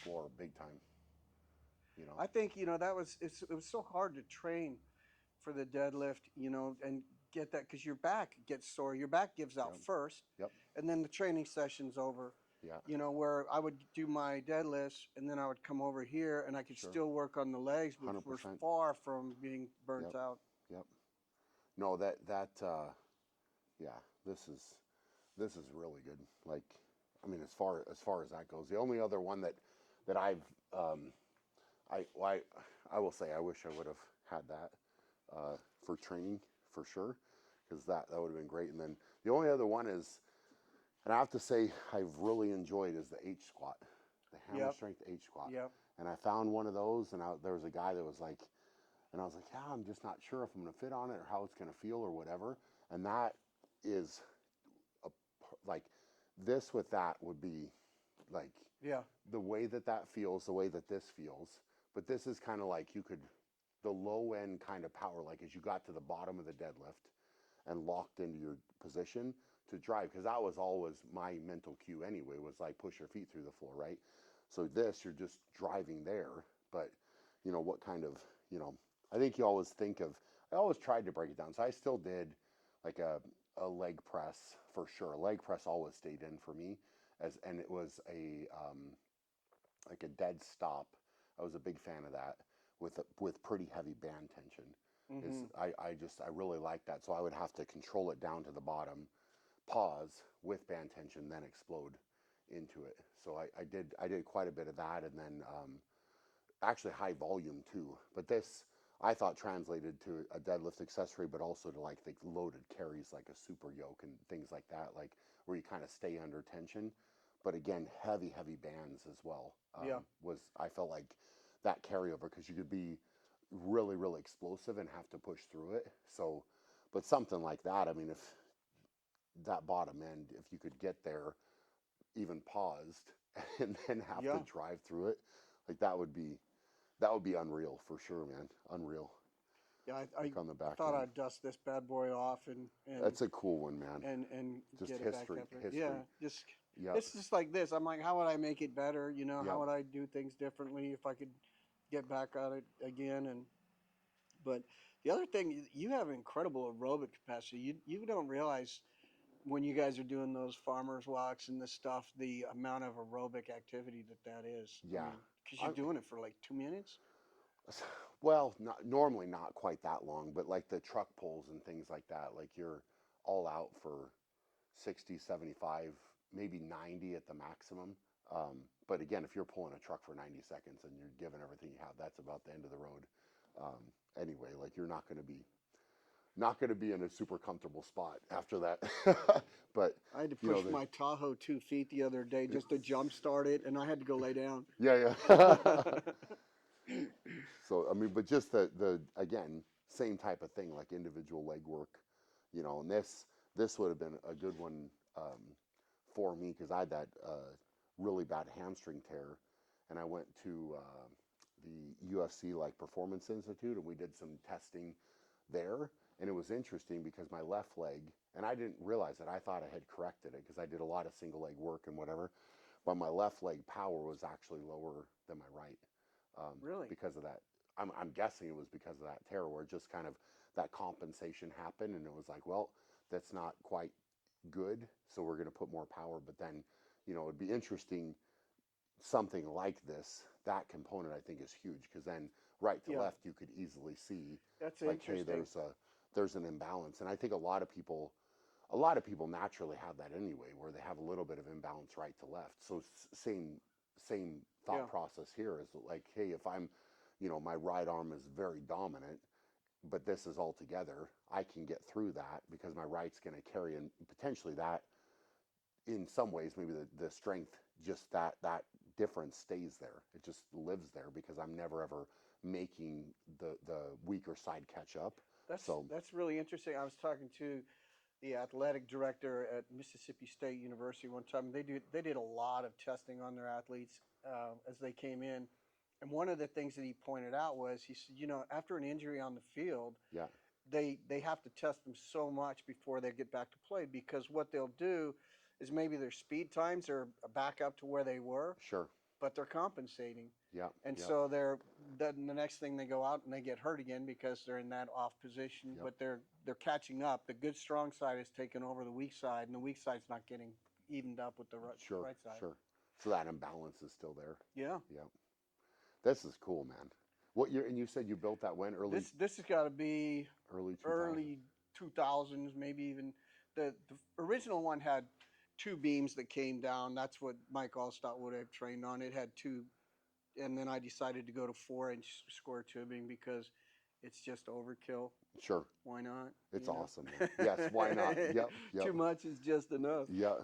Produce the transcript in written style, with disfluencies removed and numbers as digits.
floor big time. You know. I think it was so hard to train for the deadlift, and get that because your back gets sore. Your back gives out Yep. first, Yep. and then the training session's over. Yeah. Where I would do my deadlifts, and then I would come over here, and I could Sure. still work on the legs, but we're 100%. far from being burnt Yep. out. Yep. No, yeah. This is really good. Like, I mean, as far as that goes, the only other one that I've I will say I wish I would have had that for training for sure, because that would have been great. And then the only other one is, and I have to say I've really enjoyed, is the H squat, the hammer Yep. strength H squat. Yep. And I found one of those, and there was a guy that was like, and I was like, yeah, I'm just not sure if I'm going to fit on it or how it's going to feel or whatever. And that is a, like, this with that would be like Yeah. the way that feels, the way that this feels. But this is kind of like the low end kind of power, like as you got to the bottom of the deadlift and locked into your position to drive, because that was always my mental cue anyway, was like push your feet through the floor, right? So this, you're just driving there. But what kind of, I think you always think of, I always tried to break it down. So I still did like a leg press for sure. A leg press always stayed in for me, and it was a like a dead stop. I was a big fan of that with pretty heavy band tension. Is Mm-hmm. I really like that. So I would have to control it down to the bottom, pause with band tension, then explode into it. So I did quite a bit of that, and then actually high volume too. But this I thought translated to a deadlift accessory, but also to like the loaded carries like a super yoke and things like that, like where you kind of stay under tension. But again, heavy bands as well. Yeah. Was I felt like that carryover, because you could be really explosive and have to push through it. So, but something like that. I mean, if that bottom end, if you could get there, even paused, and then have to Yeah. drive through it, like that would be unreal for sure, man. Unreal. Yeah. Like on the I back thought end. I'd dust this bad boy off and That's a cool one, man. Just get it back history, up. history. Yeah. Just Yep, it's just like this. I'm like, how would I make it better? How yep. would I do things differently if I could get back at it again? But the other thing, you have incredible aerobic capacity. You don't realize when you guys are doing those farmers walks and this stuff, the amount of aerobic activity that is. I Yeah. mean, because you're I, doing it for like 2 minutes. well, not normally, not quite that long, but like the truck pulls and things like that, like you're all out for 60, 75, maybe 90 at the maximum. But again, if you're pulling a truck for 90 seconds and you're giving everything you have, that's about the end of the road. Anyway, like you're not going to be in a super comfortable spot after that. But I had to you know, push the my Tahoe 2 feet the other day just to jump start it, and I had to go lay down. yeah, yeah. So I mean, but just the again, same type of thing, like individual leg work, and this would have been a good one for me, because I had that really bad hamstring tear, and I went to the UFC like Performance Institute, and we did some testing there, and it was interesting because my left leg, and I didn't realize it. I thought I had corrected it because I did a lot of single leg work and whatever, but my left leg power was actually lower than my right, Really? because of that. I'm guessing it was because of that tear, where just kind of that compensation happened, and it was like, well, that's not quite good, so we're going to put more power. But then, it'd be interesting, something like this. That component I think is huge, because then right to Yeah, left you could easily see, that's like, hey, interesting. there's an imbalance, and I think a lot of people naturally have that anyway, where they have a little bit of imbalance right to left. So same thought Yeah, process here is like, hey, if I'm, my right arm is very dominant, but this is all together, I can get through that because my right's going to carry, and potentially that, in some ways, maybe the strength, just that difference stays there. It just lives there because I'm never ever making the weaker side catch up. that's So that's really interesting. I was talking to the athletic director at Mississippi State University one time. They did a lot of testing on their athletes as they came in, and one of the things that he pointed out was he said, after an injury on the field, yeah, they have to test them so much before they get back to play because what they'll do is maybe their speed times are back up to where they were, sure, but they're compensating. Yeah. And Yeah. so then the next thing they go out and they get hurt again because they're in that off position, Yep. but they're catching up. The good strong side is taking over the weak side, and the weak side's not getting evened up with the Sure. right side. Sure. So that imbalance is still there. Yeah. Yeah. This is cool, man. What year? And you said you built that when? This has got to be Early 2000s. early 2000s, maybe even the original one had two beams that came down. That's what Mike Allstott would have trained on. It had two, and then I decided to go to 4-inch square tubing because it's just overkill. Sure. Why not? It's You know? awesome, man. Yes, why not? Yep. Yep. Too much is just enough. Yeah.